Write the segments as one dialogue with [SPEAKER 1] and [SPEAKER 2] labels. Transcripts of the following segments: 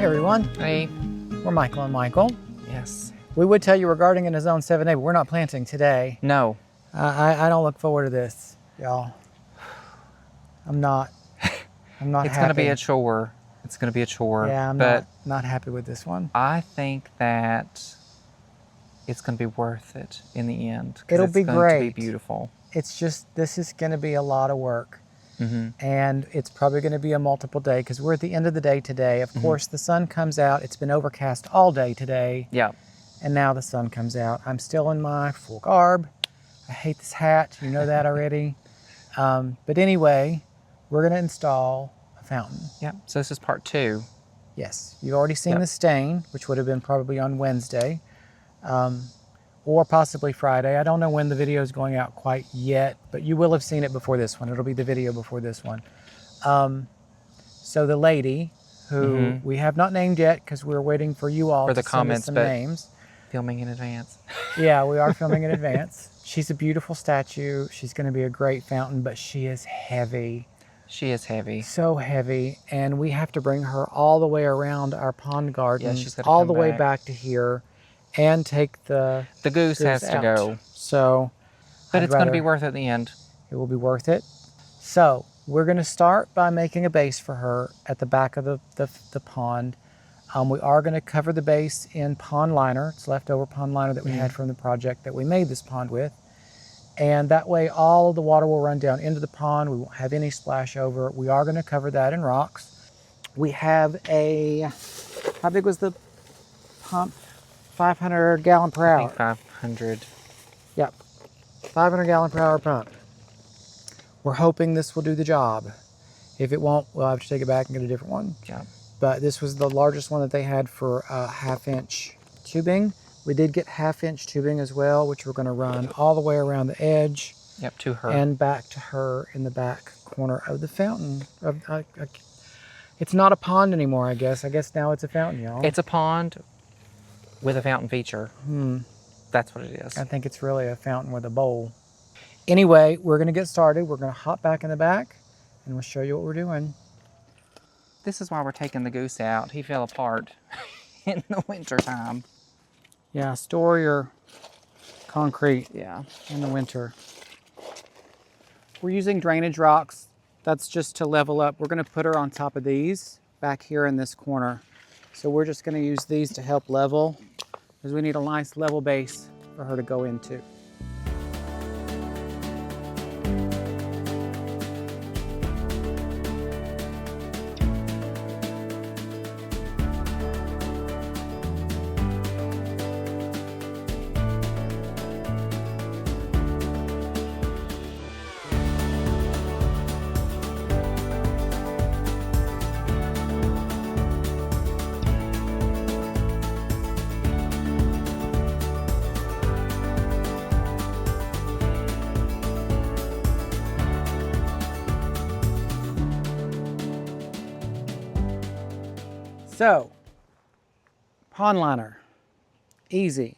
[SPEAKER 1] Hey everyone,
[SPEAKER 2] Hey.
[SPEAKER 1] we're Michael and Michael.
[SPEAKER 2] Yes.
[SPEAKER 1] We would tell you we're gardening in a zone 7A, but we're not planting today.
[SPEAKER 2] No.
[SPEAKER 1] I don't look forward to this, y'all. I'm not
[SPEAKER 2] It's
[SPEAKER 1] happy.
[SPEAKER 2] going to be a chore. It's going to be a chore.
[SPEAKER 1] Yeah, I'm not happy with this one.
[SPEAKER 2] I think that it's going to be worth it in the end. 'Cause
[SPEAKER 1] It'll be
[SPEAKER 2] It's going
[SPEAKER 1] great.
[SPEAKER 2] to be beautiful.
[SPEAKER 1] It's just, this is going to be a lot of work.
[SPEAKER 2] Mm-hmm.
[SPEAKER 1] And it's probably going to be a multiple day because we're at the end of the day today. Of course, the sun comes out. It's been overcast all day today.
[SPEAKER 2] Yeah.
[SPEAKER 1] And now the sun comes out. I'm still in my full garb. I hate this hat. You know that already. But anyway, we're going to install a fountain.
[SPEAKER 2] Yeah. So this is part 2.
[SPEAKER 1] Yes, you've already seen
[SPEAKER 2] Yep.
[SPEAKER 1] the stain, which would have been probably on Wednesday or possibly Friday. I don't know when the video is going out quite yet, but you will have seen it before this one. It'll be the video before this one. So the lady who we have not named yet because we're waiting for you all
[SPEAKER 2] For
[SPEAKER 1] to
[SPEAKER 2] the
[SPEAKER 1] send us
[SPEAKER 2] comments,
[SPEAKER 1] some
[SPEAKER 2] but-
[SPEAKER 1] names.
[SPEAKER 2] Filming in advance.
[SPEAKER 1] Yeah, we are filming in advance. She's a beautiful statue. She's going to be a great fountain, but she is heavy.
[SPEAKER 2] She is heavy.
[SPEAKER 1] So heavy, and we have to bring her all the way around our pond garden,
[SPEAKER 2] Yeah, she's gotta
[SPEAKER 1] all
[SPEAKER 2] come
[SPEAKER 1] the way
[SPEAKER 2] back.
[SPEAKER 1] back to here, and take the
[SPEAKER 2] The goose has to
[SPEAKER 1] out.
[SPEAKER 2] go.
[SPEAKER 1] So,
[SPEAKER 2] But
[SPEAKER 1] I'd
[SPEAKER 2] it's going to be
[SPEAKER 1] rather-
[SPEAKER 2] worth it in the end.
[SPEAKER 1] It will be worth it. So we're going to start by making a base for her at the back of the pond. We are going to cover the base in pond liner. It's leftover pond liner that we had from the project that we made this pond with. And that way all of the water will run down into the pond. We won't have any splash over. We are going to cover that in rocks. We have a, how big was the pump? 500 gallon per
[SPEAKER 2] I
[SPEAKER 1] hour.
[SPEAKER 2] think 500.
[SPEAKER 1] Yep, 500 gallon per hour pump. We're hoping this will do the job. If it won't, we'll have to take it back and get a different one.
[SPEAKER 2] Yeah.
[SPEAKER 1] But this was the largest one that they had for 1/2-inch tubing. We did get 1/2-inch tubing as well, which we're going to run all the way around the edge
[SPEAKER 2] Yep, to her.
[SPEAKER 1] and back to her in the back corner of the fountain. It's not a pond anymore, I guess. I guess now it's a fountain, y'all.
[SPEAKER 2] It's a pond with a fountain feature. That's what it is.
[SPEAKER 1] I think it's really a fountain with a bowl. Anyway, we're going to get started. We're going to hop back in the back and we'll show you what we're doing.
[SPEAKER 2] This is why we're taking the goose out. He fell apart in the winter time.
[SPEAKER 1] Yeah, store your concrete
[SPEAKER 2] Yeah.
[SPEAKER 1] in the winter. We're using drainage rocks. That's just to level up. We're going to put her on top of these back here in this corner. So we're just going to use these to help level because we need a nice level base for her to go into. So, pond liner, easy.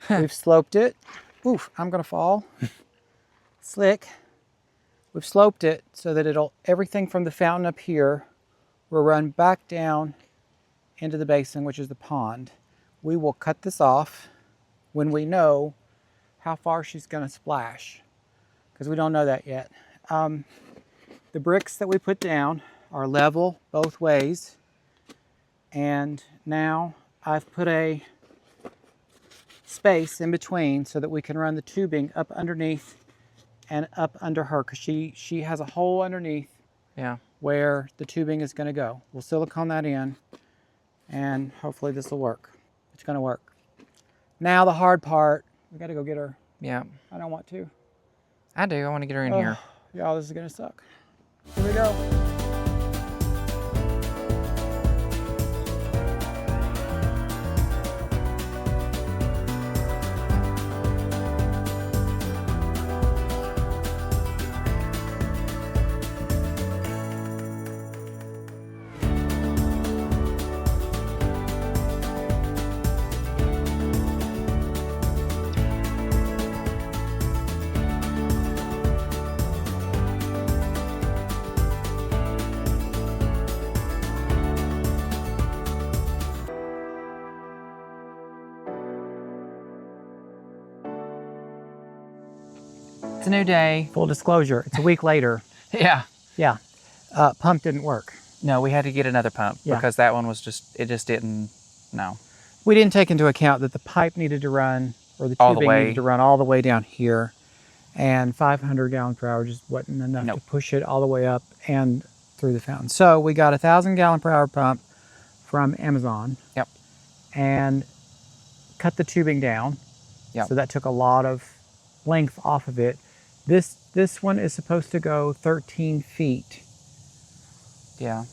[SPEAKER 1] We've sloped it. Oof, I'm gonna fall. Slick. We've sloped it so that everything from the fountain up here will run back down into the basin, which is the pond. We will cut this off when we know how far she's gonna splash, because we don't know that yet. The bricks that we put down are level both ways. And now I've put a space in between so that we can run the tubing up underneath and up under her, because she has a hole underneath
[SPEAKER 2] Yeah.
[SPEAKER 1] where the tubing is going to go. We'll silicone that in and hopefully this will work. It's going to work. Now the hard part, we got to go get her.
[SPEAKER 2] Yeah.
[SPEAKER 1] I don't want to.
[SPEAKER 2] I do. I want to get her in here.
[SPEAKER 1] Y'all, this is going to suck. Here we go.
[SPEAKER 2] It's a new day.
[SPEAKER 1] Full disclosure, it's a week later.
[SPEAKER 2] Yeah.
[SPEAKER 1] Yeah, pump didn't work.
[SPEAKER 2] No, we had to get another pump
[SPEAKER 1] Yeah.
[SPEAKER 2] because that one was just didn't, no.
[SPEAKER 1] We didn't take into account that the pipe needed to run, or the
[SPEAKER 2] All the
[SPEAKER 1] tubing
[SPEAKER 2] way.
[SPEAKER 1] needed to run all the way down here. And 500 gallons per hour just wasn't enough
[SPEAKER 2] Nope.
[SPEAKER 1] to push it all the way up and through the fountain. So we got a 1,000 gallon per hour pump from Amazon.
[SPEAKER 2] Yep.
[SPEAKER 1] And cut the tubing down.
[SPEAKER 2] Yep.
[SPEAKER 1] So that took a lot of length off of it. This one is supposed to go 13 feet.
[SPEAKER 2] Yeah.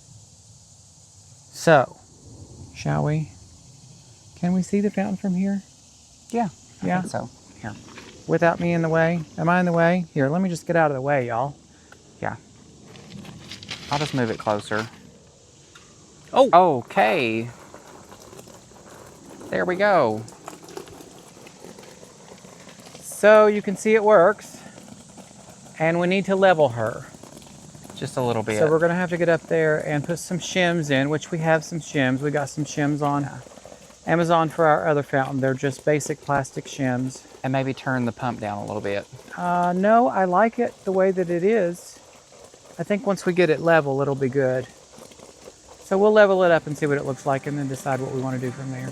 [SPEAKER 1] So, shall we? Can we see the fountain from here?
[SPEAKER 2] Yeah.
[SPEAKER 1] Yeah.
[SPEAKER 2] I think so. Here.
[SPEAKER 1] Without me in the way? Am I in the way? Here, let me just get out of the way, y'all.
[SPEAKER 2] Yeah. I'll just move it closer.
[SPEAKER 1] Oh!
[SPEAKER 2] Okay. There we go.
[SPEAKER 1] So you can see it works. And we need to level her.
[SPEAKER 2] Just a little bit.
[SPEAKER 1] So we're gonna have to get up there and put some shims in, which we have some shims. We got some shims on Amazon for our other fountain. They're just basic plastic shims.
[SPEAKER 2] And maybe turn the pump down a little bit.
[SPEAKER 1] No, I like it the way that it is. I think once we get it level, it'll be good. So we'll level it up and see what it looks like and then decide what we want to do from there.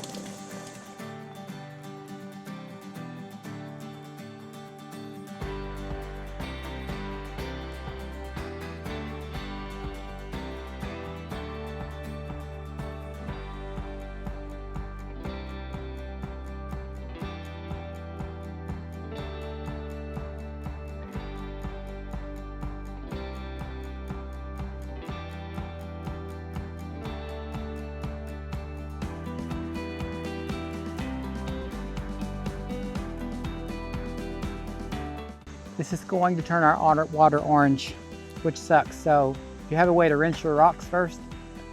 [SPEAKER 1] This is going to turn our water orange, which sucks. So if you have a way to rinse your rocks first,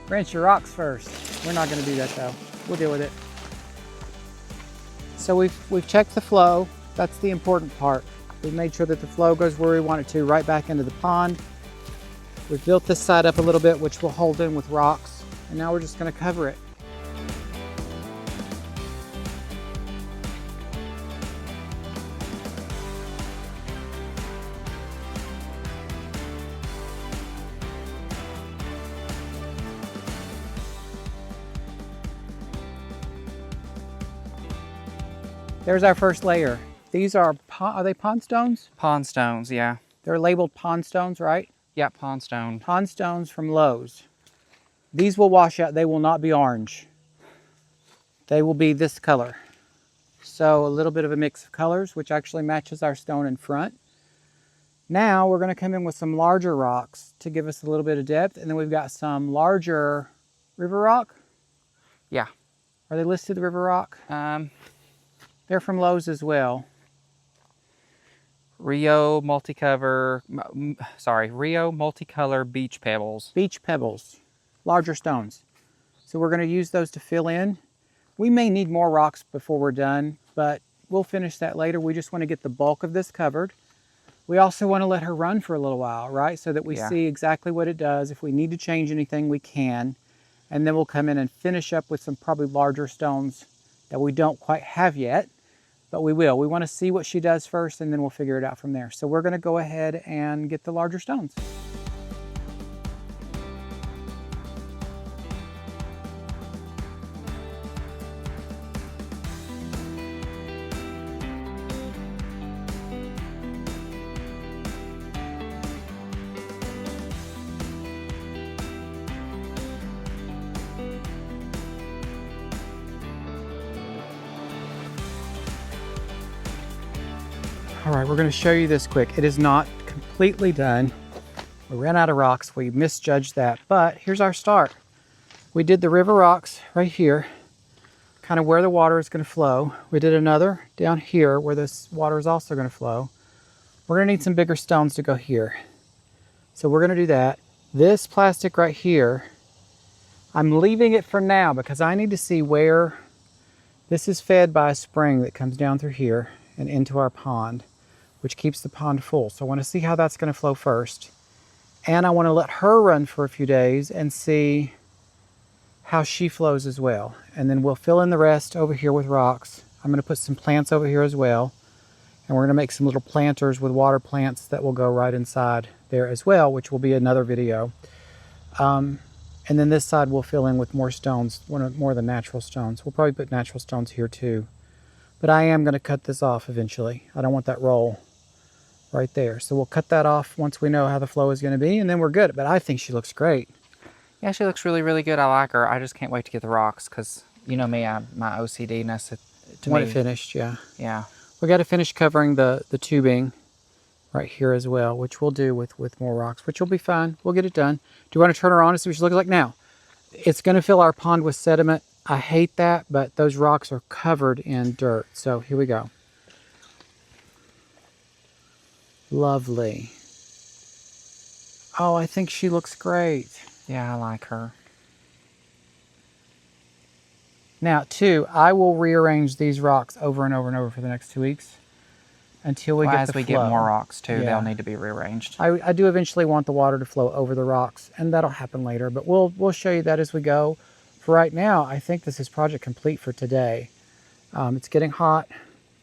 [SPEAKER 1] rinse your rocks first. We're not going to do that though. We'll deal with it. So we've checked the flow. That's the important part. We've made sure that the flow goes where we want it to, right back into the pond. We've built this side up a little bit, which we'll hold in with rocks. And now we're just going to cover it. There's our first layer. These are they pond stones?
[SPEAKER 2] Pond stones, yeah.
[SPEAKER 1] They're labeled pond stones, right?
[SPEAKER 2] Yeah, pond stone.
[SPEAKER 1] Pond stones from Lowe's. These will wash out. They will not be orange. They will be this color. So a little bit of a mix of colors, which actually matches our stone in front. Now we're going to come in with some larger rocks to give us a little bit of depth. And then we've got some larger river rock.
[SPEAKER 2] Yeah.
[SPEAKER 1] Are they listed, the river rock? They're from Lowe's as well.
[SPEAKER 2] Rio multicolor beach pebbles.
[SPEAKER 1] Beach pebbles, larger stones. So we're going to use those to fill in. We may need more rocks before we're done, but we'll finish that later. We just want to get the bulk of this covered. We also want to let her run for a little while, right? So that we see exactly what it does. If we need to change anything, we can. And then we'll come in and finish up with some probably larger stones that we don't quite have yet. But we will. We want to see what she does first, and then we'll figure it out from there. So we're going to go ahead and get the larger stones. All right, we're going to show you this quick. It is not completely done. We ran out of rocks. We misjudged that, but here's our start. We did the river rocks right here, kind of where the water is going to flow. We did another down here where this water is also going to flow. We're going to need some bigger stones to go here. So we're going to do that. This plastic right here, I'm leaving it for now because I need to see where this is fed by a spring that comes down through here and into our pond, which keeps the pond full. So I want to see how that's going to flow first. And I want to let her run for a few days and see how she flows as well. And then we'll fill in the rest over here with rocks. I'm going to put some plants over here as well. And we're going to make some little planters with water plants that will go right inside there as well, which will be another video. And then this side we'll fill in with more stones, more of the natural stones. We'll probably put natural stones here too. But I am going to cut this off eventually. I don't want that roll right there. So we'll cut that off once we know how the flow is going to be, and then we're good. But I think she looks great.
[SPEAKER 2] Yeah, she looks really, really good. I like her. I just can't wait to get the rocks because, you know me, my OCD-ness to
[SPEAKER 1] Want
[SPEAKER 2] me.
[SPEAKER 1] it finished, yeah.
[SPEAKER 2] Yeah.
[SPEAKER 1] We got to finish covering the tubing right here as well, which we'll do with more rocks, which will be fine. We'll get it done. Do you want to turn her on and see what she looks like now? It's going to fill our pond with sediment. I hate that, but those rocks are covered in dirt. So here we go. Lovely. Oh, I think she looks great.
[SPEAKER 2] Yeah, I like her.
[SPEAKER 1] Now, too, I will rearrange these rocks over and over and over for the next 2 weeks until we get the
[SPEAKER 2] As we
[SPEAKER 1] flow.
[SPEAKER 2] get more rocks, too,
[SPEAKER 1] Yeah.
[SPEAKER 2] they'll need to be rearranged.
[SPEAKER 1] I do eventually want the water to flow over the rocks, and that'll happen later, but we'll show you that as we go. For right now, I think this is project complete for today. It's getting hot.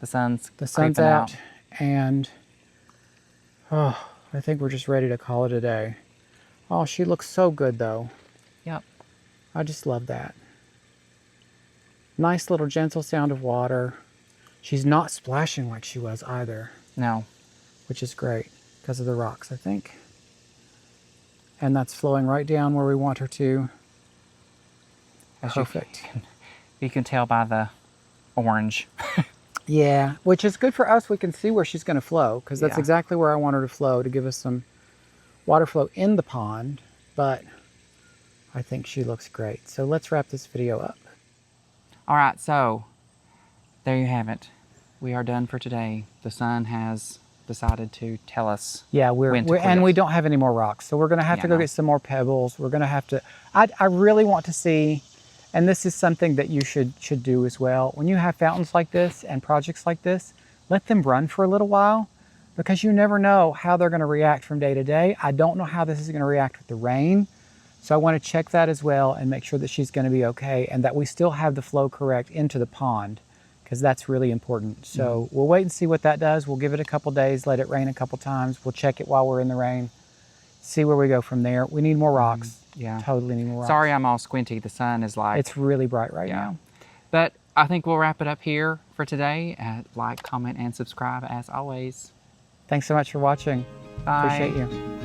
[SPEAKER 2] The sun's
[SPEAKER 1] Sun's
[SPEAKER 2] creeping
[SPEAKER 1] out, and I think we're just ready to call it a day. Oh, she looks so good, though.
[SPEAKER 2] Yep.
[SPEAKER 1] I just love that. Nice little gentle sound of water. She's not splashing like she was either,
[SPEAKER 2] No.
[SPEAKER 1] which is great because of the rocks, I think. And that's flowing right down where we want her to.
[SPEAKER 2] As
[SPEAKER 1] Perfect.
[SPEAKER 2] You can tell by the orange.
[SPEAKER 1] Yeah, which is good for us. We can see where she's going to flow because that's
[SPEAKER 2] Yeah.
[SPEAKER 1] exactly where I want her to flow to give us some water flow in the pond. But I think she looks great. So let's wrap this video up.
[SPEAKER 2] All right, so there you have it. We are done for today. The sun has decided to tell us.
[SPEAKER 1] Yeah,
[SPEAKER 2] when to
[SPEAKER 1] and
[SPEAKER 2] quit.
[SPEAKER 1] we don't have any more rocks. So we're going to have to
[SPEAKER 2] Yeah,
[SPEAKER 1] go
[SPEAKER 2] no.
[SPEAKER 1] get some more pebbles. We're going to have to, I really want to see, and this is something that you should do as well. When you have fountains like this and projects like this, let them run for a little while because you never know how they're going to react from day to day. I don't know how this is going to react with the rain. So I want to check that as well and make sure that she's going to be okay and that we still have the flow correct into the pond because that's really important. So we'll wait and see what that does. We'll give it a couple days, let it rain a couple times. We'll check it while we're in the rain, see where we go from there. We need more rocks.
[SPEAKER 2] Yeah.
[SPEAKER 1] Totally need more rocks.
[SPEAKER 2] Sorry I'm all squinty. The sun is like...
[SPEAKER 1] It's really bright right now.
[SPEAKER 2] But I think we'll wrap it up here for today. Like, comment, and subscribe as always.
[SPEAKER 1] Thanks so much for watching.
[SPEAKER 2] Bye.
[SPEAKER 1] Appreciate you.